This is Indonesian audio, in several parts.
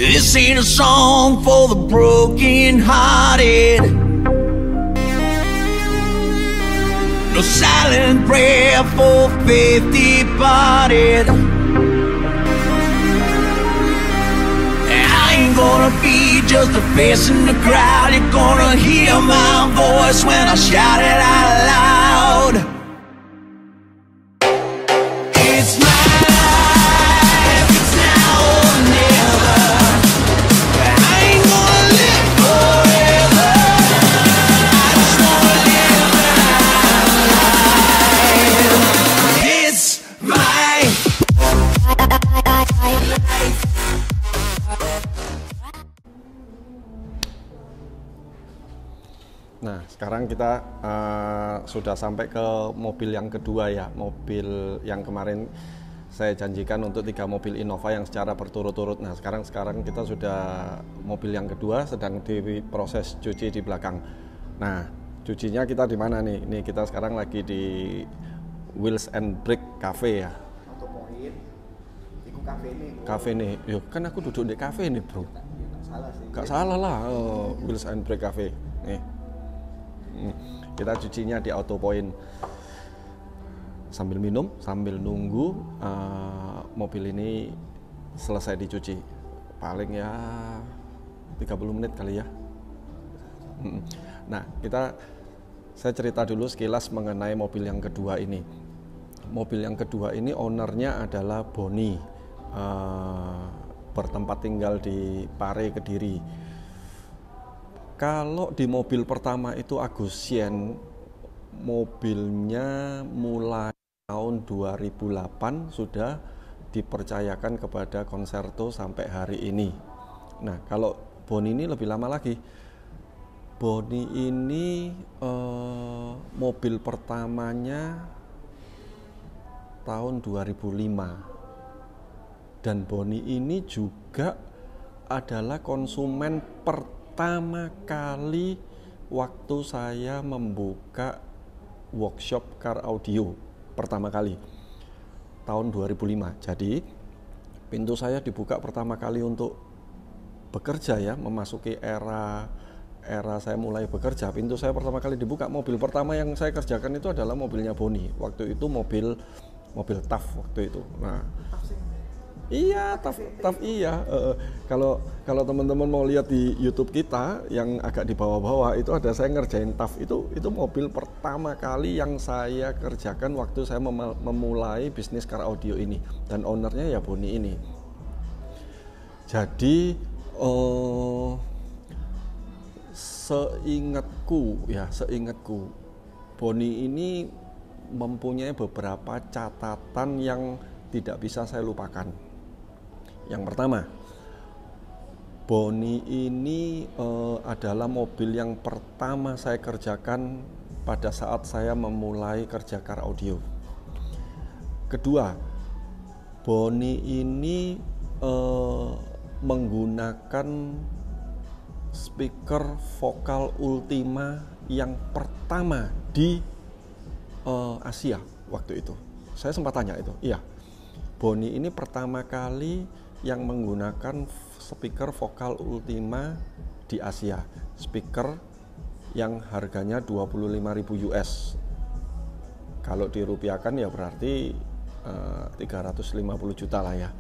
This ain't a song for the broken-hearted, no silent prayer for faith departed. I ain't gonna be just a face in the crowd. You're gonna hear my voice when I shout it out loud. It's my Nah, sekarang kita sudah sampai ke mobil yang kedua ya. Mobil yang kemarin saya janjikan untuk 3 mobil Innova yang secara berturut-turut. Nah, sekarang kita sudah mobil yang kedua, sedang diproses cuci di belakang. Nah, cucinya kita di mana nih? Ini kita sekarang lagi di Wheels and Brick Cafe ya. Autopoint, itu cafe nih. Cafe nih, yuk kan aku duduk di cafe nih bro. Gak salah sih. Gak salah lah, Wheels and Brick Cafe. Nih. Kita cucinya di Autopoint sambil minum, sambil nunggu mobil ini selesai dicuci. Paling ya 30 menit kali ya. Nah, saya cerita dulu sekilas mengenai mobil yang kedua ini. Mobil yang kedua ini ownernya adalah Boni, bertempat tinggal di Pare, Kediri. Kalau di mobil pertama itu Agustian, mobilnya mulai tahun 2008 sudah dipercayakan kepada Concerto sampai hari ini. Nah, kalau Boni ini lebih lama lagi. Boni ini mobil pertamanya tahun 2005. Dan Boni ini juga adalah konsumen pertama kali waktu saya membuka workshop car audio pertama kali tahun 2005. Jadi pintu saya dibuka pertama kali untuk bekerja ya, memasuki era saya mulai bekerja. Pintu saya pertama kali dibuka, mobil pertama yang saya kerjakan itu adalah mobilnya Boni. Waktu itu mobil TAF waktu itu. Nah, iya, TAF iya. Kalau teman-teman mau lihat di YouTube kita yang agak di bawah-bawah itu ada saya ngerjain TAF itu mobil pertama kali yang saya kerjakan waktu saya memulai bisnis car audio ini, dan ownernya ya Boni ini. Jadi seingatku Boni ini mempunyai beberapa catatan yang tidak bisa saya lupakan. Yang pertama, Boni ini adalah mobil yang pertama saya kerjakan pada saat saya memulai kerja car audio. Kedua, Boni ini menggunakan speaker vokal Ultima yang pertama di Asia waktu itu. Saya sempat tanya itu, iya. Boni ini pertama kali yang menggunakan speaker vokal Ultima di Asia. Speaker yang harganya 25.000 US. Kalau dirupiahkan ya berarti 350 juta lah ya.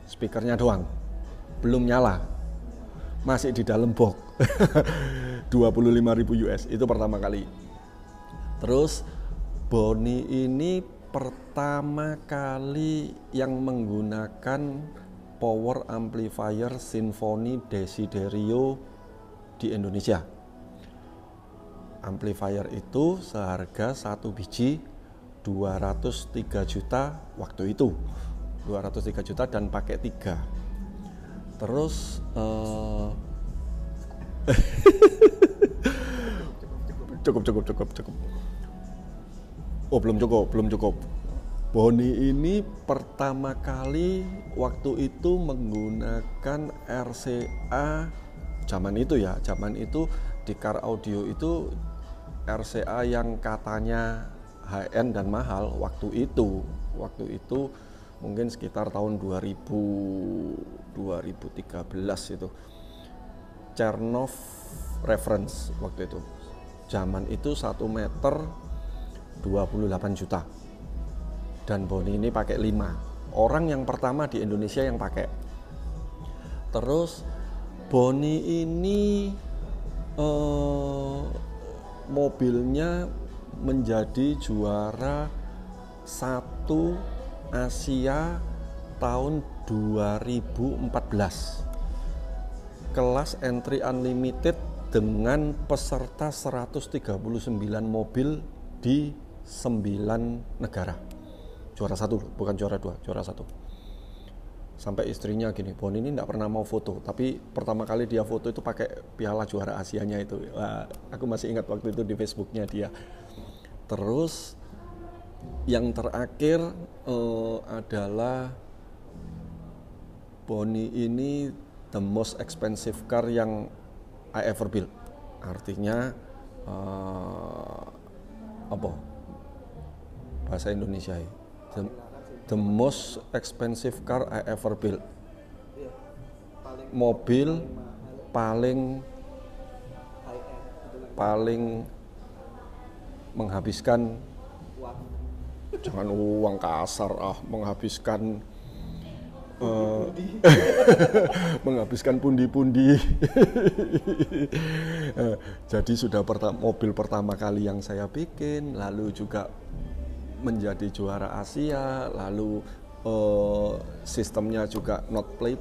Speakernya doang, belum nyala, masih di dalam box. 25.000 US itu pertama kali. Terus Boni ini pertama kali yang menggunakan power amplifier Symphony Desiderio di Indonesia. Amplifier itu seharga 1 biji 203 juta waktu itu. 203 juta dan pakai 3. Terus cukup. Oh, belum cukup. Boni ini pertama kali waktu itu menggunakan RCA zaman itu di car audio itu RCA yang katanya high-end dan mahal waktu itu mungkin sekitar tahun 2013 itu Chernoff reference waktu itu. Zaman itu 1 meter 28 juta. Dan Boni ini pakai 5. Orang yang pertama di Indonesia yang pakai. Terus Boni ini mobilnya menjadi juara 1 Asia tahun 2014. Kelas entry unlimited dengan peserta 139 mobil di 9 negara. Juara 1, bukan juara 2, juara 1. Sampai istrinya gini, Boni ini enggak pernah mau foto, tapi pertama kali dia foto itu pakai piala juara Asianya itu. Wah, aku masih ingat waktu itu di Facebooknya dia. Terus yang terakhir adalah Boni ini the most expensive car yang I ever built. Artinya apa bahasa Indonesia ya? The most expensive car I ever built. Mobil paling menghabiskan, jangan uang kasar menghabiskan menghabiskan pundi-pundi. Jadi sudah mobil pertama kali yang saya bikin, lalu juga menjadi juara Asia, lalu sistemnya juga not play.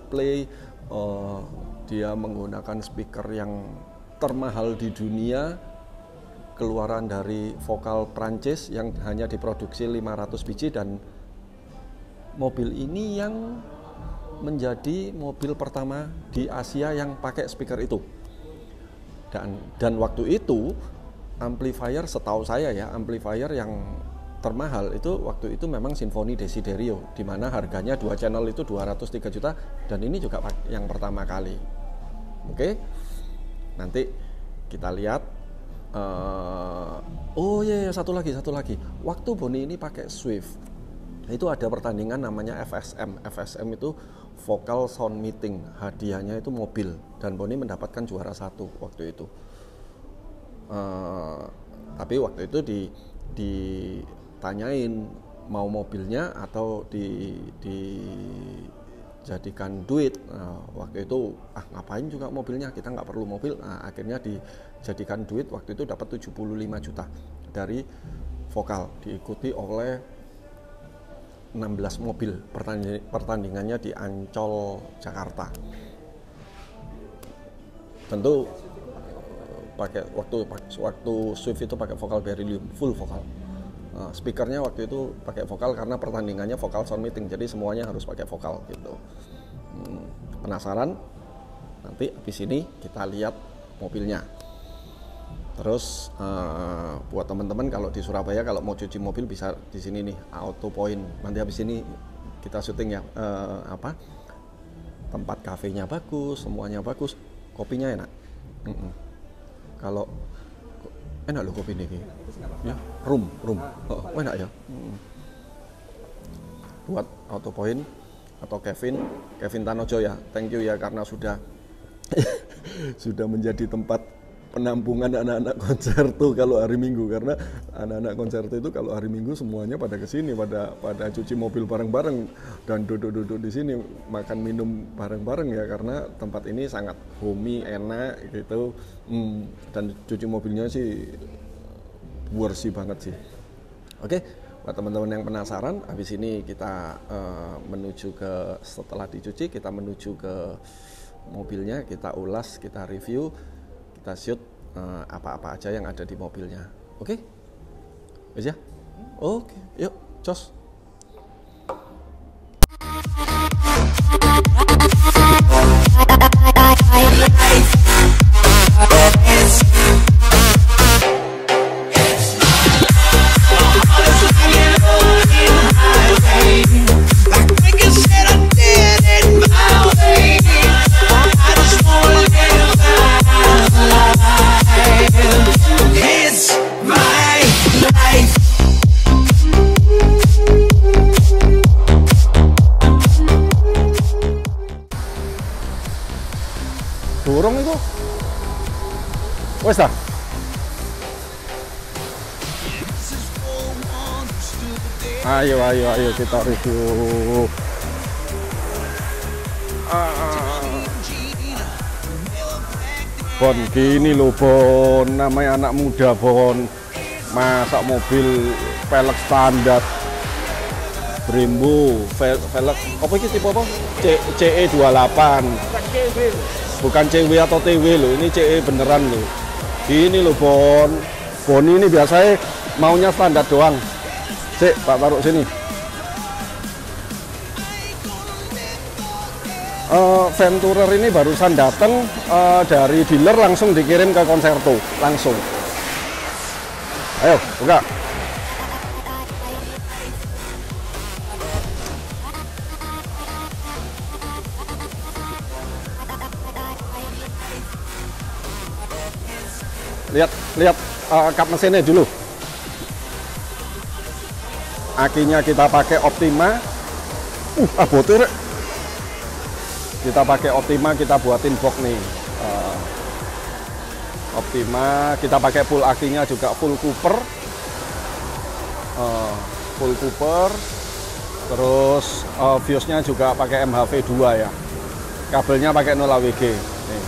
Dia menggunakan speaker yang termahal di dunia, keluaran dari vokal Prancis yang hanya diproduksi 500 biji, dan mobil ini yang menjadi mobil pertama di Asia yang pakai speaker itu. Dan waktu itu amplifier, setahu saya ya, amplifier yang termahal itu waktu itu memang Symphony Desiderio, di mana harganya 2 channel itu 203 juta, dan ini juga yang pertama kali. Oke. Nanti kita lihat. Satu lagi. Waktu Boni ini pakai Swift, itu ada pertandingan namanya FSM. FSM itu Vocal Sound Meeting. Hadiahnya itu mobil, dan Boni mendapatkan juara 1 waktu itu. Tapi waktu itu ditanyain mau mobilnya atau dijadikan duit. Waktu itu ngapain juga mobilnya, kita nggak perlu mobil. Akhirnya dijadikan duit. Waktu itu dapat 75 juta dari vokal, diikuti oleh 16 mobil. Pertandingannya di Ancol, Jakarta. Tentu pakai waktu Swift itu pakai vokal Beryllium, full vokal. Speakernya waktu itu pakai vokal karena pertandingannya vokal sound meeting, jadi semuanya harus pakai vokal gitu. Penasaran? Nanti habis ini kita lihat mobilnya. Terus buat teman-teman kalau di Surabaya kalau mau cuci mobil bisa di sini nih, Auto Point. Nanti habis ini kita syuting ya, tempat kafenya bagus, semuanya bagus, kopinya enak. Kalau enak loh kopi ini, ya room, enak ya. Buat Auto Point atau Kevin Tanojo ya, thank you ya karena sudah sudah menjadi tempat penampungan anak-anak konserto kalau hari Minggu, karena anak-anak konserto itu kalau hari Minggu semuanya pada kesini, pada cuci mobil bareng-bareng dan duduk-duduk di sini makan minum bareng-bareng ya, karena tempat ini sangat homey, enak gitu. Dan cuci mobilnya sih bersih banget sih. Oke, buat teman-teman yang penasaran, habis ini kita setelah dicuci kita menuju ke mobilnya, kita ulas, kita review, kita shoot apa-apa aja yang ada di mobilnya. Oke? Wes ya? Oke, yuk, cos. Wes dah. Ayo kita review. Bon, gini loh Bon, namanya anak muda Bon, masak mobil velg standar, Brembo, velg apa ini tipe apa? CE28, bukan CW atau TW loh, ini CE beneran loh. Gini loh Bon ini biasanya maunya standar doang. Cek, Pak taruh sini. Venturer ini barusan datang dari dealer, langsung dikirim ke Concerto langsung. Ayo buka. Lihat kap mesinnya dulu. Akinya kita pakai Optima. Botir. Kita pakai Optima, kita buatin box nih. Optima, kita pakai full akinya juga full Cooper. Terus fuse-nya juga pakai MHV2 ya. Kabelnya pakai 0 AWG. Nih.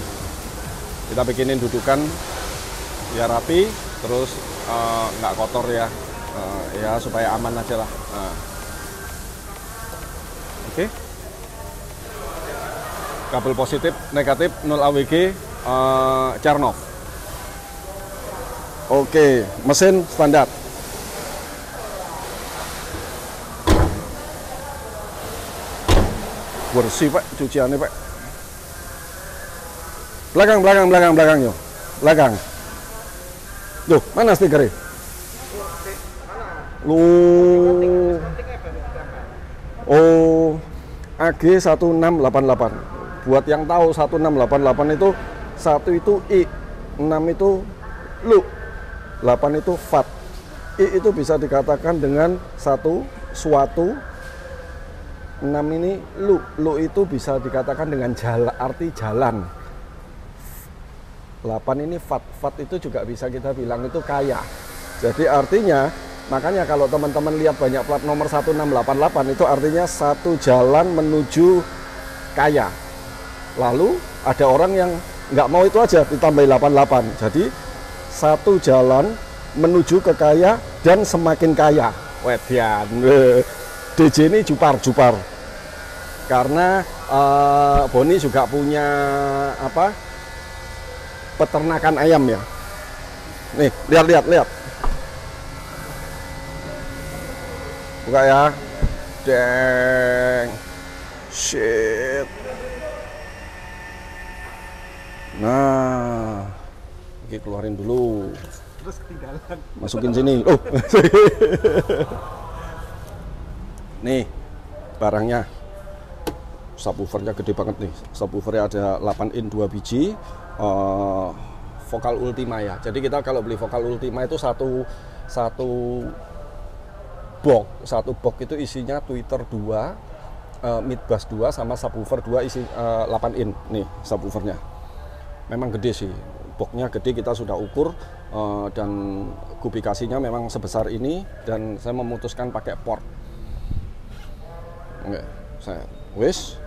Kita bikinin dudukan biar rapi, terus nggak kotor ya. Ya supaya aman aja lah. Oke. Kabel positif, negatif, 0 AWG, Chernoff. Oke, mesin standar. Bersih Pak, cuciannya Pak. Belakang yuk. Belakang. Loh, mana stikernya? Oh, AG 1688. Buat yang tahu 1688 itu 1 itu I, 6 itu LU, 8 itu FAT. I itu bisa dikatakan dengan suatu, 6 ini LU itu bisa dikatakan dengan jalan, arti jalan. 8 ini FAT itu juga bisa kita bilang itu kaya. Jadi artinya, makanya kalau teman-teman lihat banyak plat nomor 1688 itu artinya satu jalan menuju kaya. Lalu ada orang yang nggak mau itu aja ditambah 88. Jadi satu jalan menuju ke kaya dan semakin kaya. Wedian. DJ ini jupar. Karena Boni juga punya apa? Peternakan ayam ya. Nih, lihat. Buka ya. Deng. Shit. Nah, oke, keluarin dulu. Terus ketinggalan. Masukin sini. Oh. Nih, barangnya. Subwoofernya gede banget nih. Subwoofernya ada 8 in 2 biji. Vokal Ultima ya. Jadi kita kalau beli Vokal Ultima itu satu box itu isinya tweeter 2, mid bass 2 sama subwoofer 2 isi 8 in. Nih subwoofernya. Memang gede sih. Boxnya gede, kita sudah ukur dan kubikasinya memang sebesar ini dan saya memutuskan pakai port. Oke, saya wis.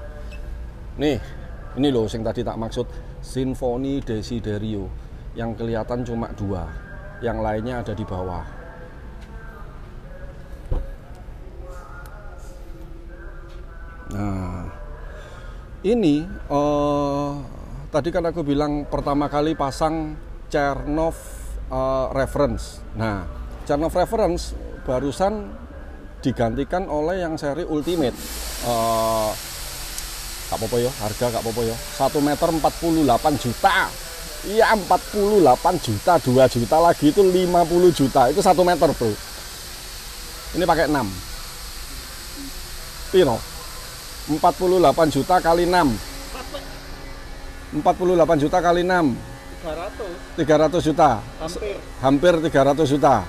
Nih, ini loh yang tadi tak maksud Symphony Desiderio. Yang kelihatan cuma 2, yang lainnya ada di bawah. Nah, ini tadi kan aku bilang pertama kali pasang Chernoff reference. Nah, Chernoff reference barusan digantikan oleh yang seri Ultimate. Gak apa-apa ya, harga gak apa-apa ya. 1 meter 48 juta. Iya 48 juta, 2 juta lagi itu 50 juta. Itu 1 meter bro. Ini pakai 6. Piro? 48 juta kali 6. 48 juta kali 6 300 juta, hampir 300 juta,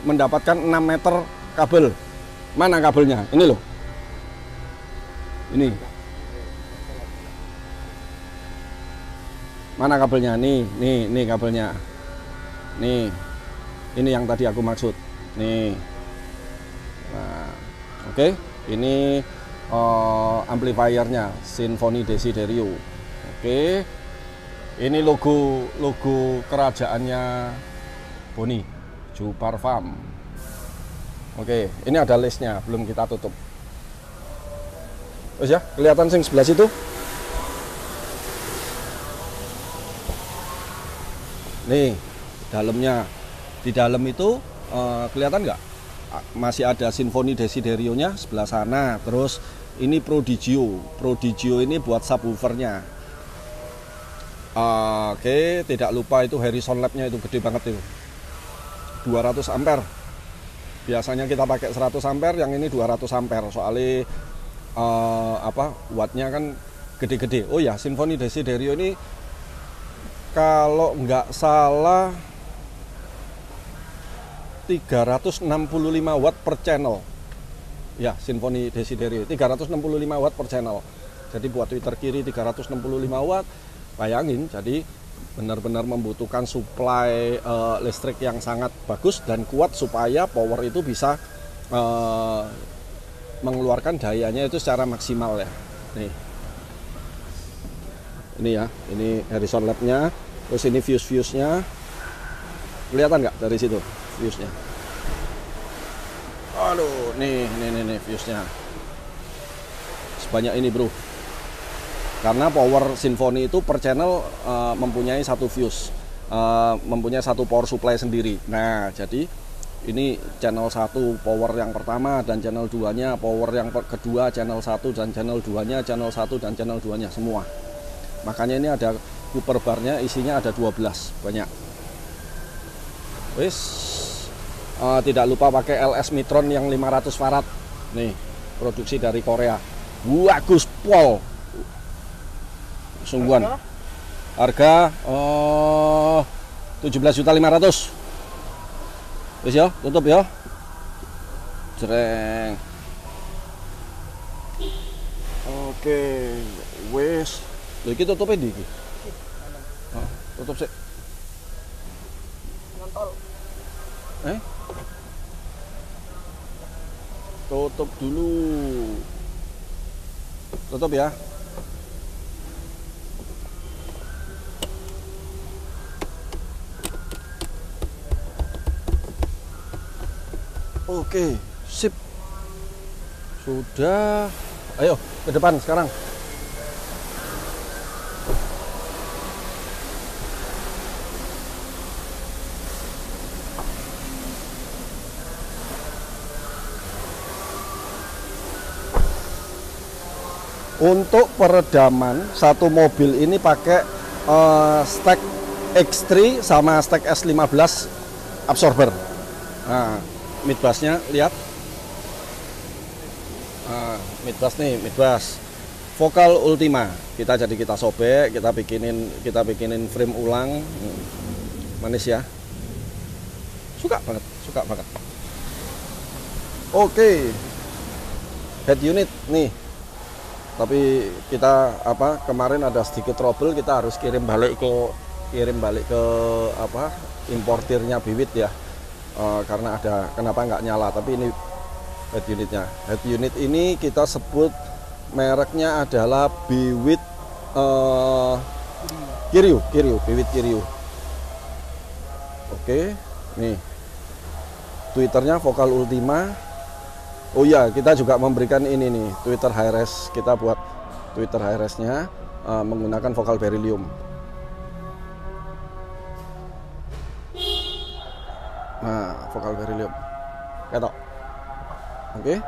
mendapatkan 6 meter kabel. Mana kabelnya? Ini loh, ini Mana kabelnya? Nih kabelnya. Nih. Ini yang tadi aku maksud. Nih. Nah, oke. Ini amplifiernya Symphony Desiderio. Oke. Ini logo kerajaannya Boni, Ju Parfum. Oke, ini ada listnya, belum kita tutup. Terus ya, kelihatan sing sebelah situ. Nih, dalamnya. Di dalam itu kelihatan nggak? Masih ada Symphony Desiderio-nya sebelah sana. Terus ini Prodigio. Prodigio ini buat subwoofernya. Oke, tidak lupa itu Harrison Lab-nya itu gede banget itu. 200 ampere. Biasanya kita pakai 100 ampere, yang ini 200 ampere. Soalnya wattnya kan gede-gede. Oh ya, Symphony Desiderio ini kalau nggak salah 365 watt per channel. Ya, Symphony Desiderio 365 watt per channel. Jadi buat tweeter kiri 365 watt. Bayangin, jadi benar-benar membutuhkan suplai listrik yang sangat bagus dan kuat supaya power itu bisa mengeluarkan dayanya itu secara maksimal ya. Nih. Ini ya, ini Harrison Lab-nya. Terus ini fuse-nya. Kelihatan nggak dari situ fuse-nya? Aduh, nih fuse-nya. Sebanyak ini, bro. Karena power Symphony itu per channel mempunyai satu fuse, mempunyai satu power supply sendiri. Nah, jadi ini channel 1 power yang pertama dan channel 2-nya power yang kedua, channel 1 dan channel 2-nya, channel 1 dan channel 2-nya semua. Makanya ini ada Cooper bar-nya, isinya ada 12, banyak. Wis, tidak lupa pakai LS Mitron yang 500 farad. Nih, produksi dari Korea. Bagus pol. Sungguhan. Harga 17.500.000. Wis ya, tutup ya. Jreng. Oke, wis. Lho iki tutupe ndi iki? Tutup sik. Ngontol. Tutup dulu. Tutup ya. Oke, sip. Sudah. Ayo, ke depan sekarang. Untuk peredaman, satu mobil ini pakai stack X3 sama stack S15 absorber. Nah, midbassnya lihat. Midbass nih, midbass Vokal Ultima. Kita sobek, kita bikinin frame ulang. Manis ya. Suka banget. Oke. Head unit nih. Tapi kita kemarin ada sedikit trouble, kita harus kirim balik ke importirnya Biwit ya. Karena ada kenapa nggak nyala, tapi ini head unitnya. Head unit ini kita sebut mereknya adalah Biwit Kiryu, Biwit Kiryu. Oke, nih Twitternya Vokal Ultima. Oh iya, kita juga memberikan ini nih, Twitter Hi-Res. Kita buat Twitter Hi-Res-nya menggunakan Vokal Beryllium. Nah, Vokal Beryllium. Ketok. Oke.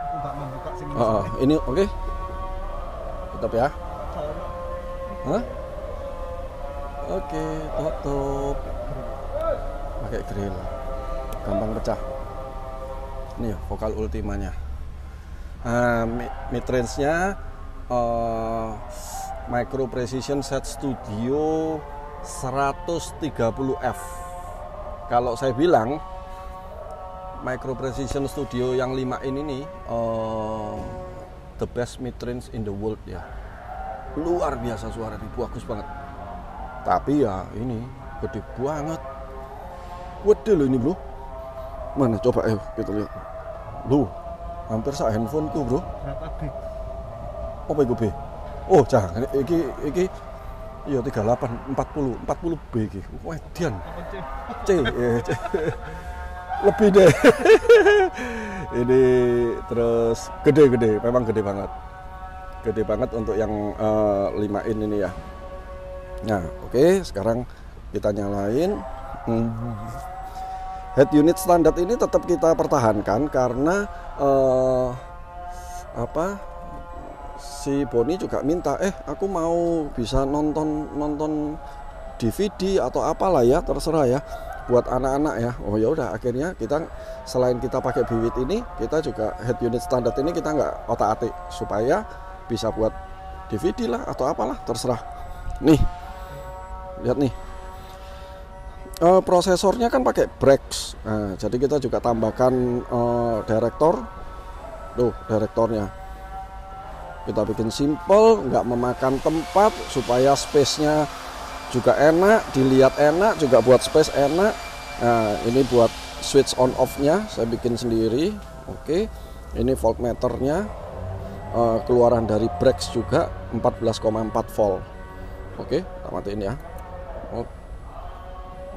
Ini oke. Tutup ya. Hah? Oke, tutup. Pakai grill. Gampang pecah. Ini ya, Vokal Ultimanya. Mid-range-nya Micro Precision Set Studio 130F. Kalau saya bilang Micro Precision Studio yang 5 ini nih the best mid-range in the world ya. Luar biasa suaranya, bagus banget. Tapi ya ini gede banget. Gede loh ini bro. Mana coba kita lihat. Loh, hampir sak handphoneku bro. Berapa B? Apa itu B? Oh jangan, iki iya 38, 40 B iki. Wedian. C. Lebih deh. Ini terus gede, memang gede banget. Gede banget untuk yang 5 in ini ya. Nah, oke, sekarang kita nyalain. Head unit standar ini tetap kita pertahankan karena si Boni juga minta, aku mau bisa nonton DVD atau apalah ya, terserah ya buat anak-anak ya. Oh ya udah, akhirnya kita selain kita pakai biwit ini, kita juga head unit standar ini kita nggak otak-atik supaya bisa buat DVD lah atau apalah, terserah. Nih, lihat nih. Prosesornya kan pakai Brex. Nah, jadi kita juga tambahkan direktor. Tuh, direktornya. Kita bikin simple, nggak memakan tempat supaya space-nya juga enak, dilihat enak, juga buat space enak. Nah, ini buat switch on off-nya saya bikin sendiri. Oke. Ini voltmeternya keluaran dari Brex juga 14,4 volt. Oke, kita matiin ya.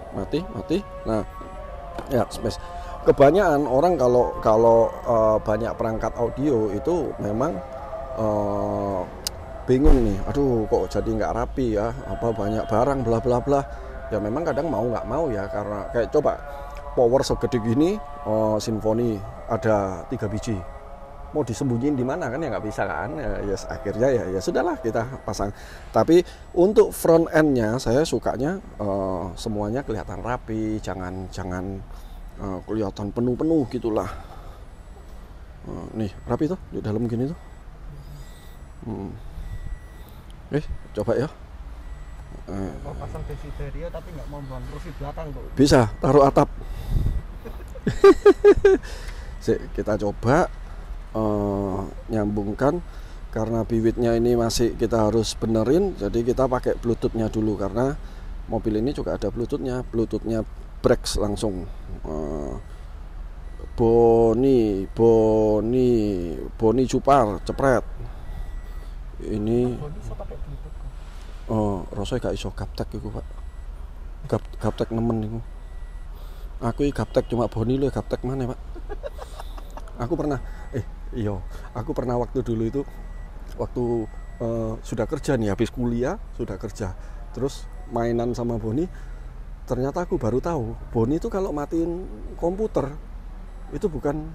Mati. Nah, ya space. Kebanyakan orang kalau banyak perangkat audio itu memang bingung nih. Aduh, kok jadi nggak rapi ya? Apa banyak barang bla bla bla. Ya memang kadang mau nggak mau ya, karena kayak coba power segede gini, Symphony ada 3 biji. Mau disembunyiin di mana kan ya nggak bisa kan? Yes, akhirnya ya sudahlah kita pasang. Tapi untuk front end-nya saya sukanya semuanya kelihatan rapi, jangan kelihatan penuh gitulah. Nih rapi tuh di dalam gini tuh. Coba ya. Mau pasang desiderio tapi nggak mau buang kursi belakang tuh. Bisa taruh atap. Kita coba nyambungkan, karena biwitnya ini masih kita harus benerin, jadi kita pakai bluetoothnya dulu karena mobil ini juga ada bluetoothnya Brex langsung. Boni Cupar cepret ini. Rasanya gak iso gaptek iku Pak. Gaptek nemen iku. Aku gaptek cuma Boni lho, gaptek mana Pak? Aku pernah waktu dulu itu sudah kerja nih, habis kuliah sudah kerja, terus mainan sama Boni. Ternyata aku baru tahu Boni itu kalau matiin komputer itu bukan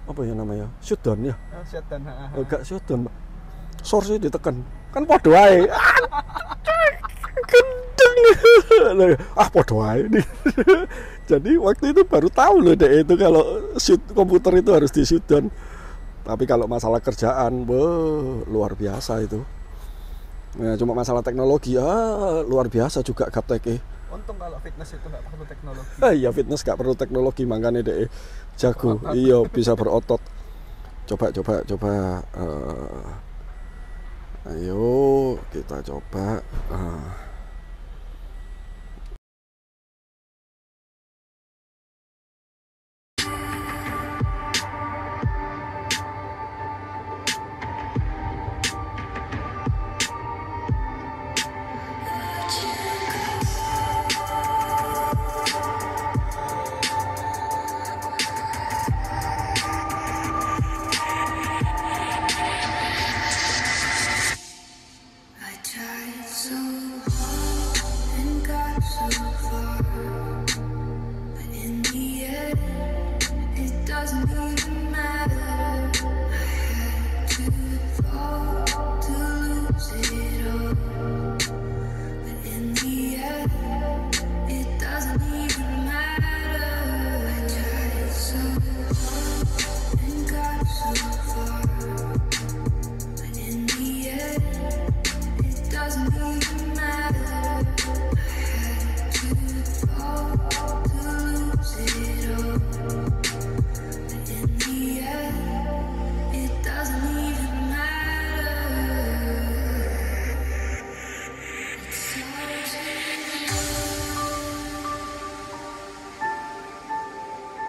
apa ya namanya, shutdown ya. Shutdown. Enggak shutdown, Pak. Source ditekan. Kan podo ae. Gendeng. Podo ae. Jadi waktu itu baru tahu loh deh itu kalau komputer itu harus di shutdown. Tapi kalau masalah kerjaan, luar biasa itu. Nah, cuma masalah teknologi, luar biasa juga gaptek. Untung kalau fitness itu nggak perlu teknologi. Iya, fitness nggak perlu teknologi, makanya deh jago. Iya, bisa berotot. Coba. Ayo kita coba.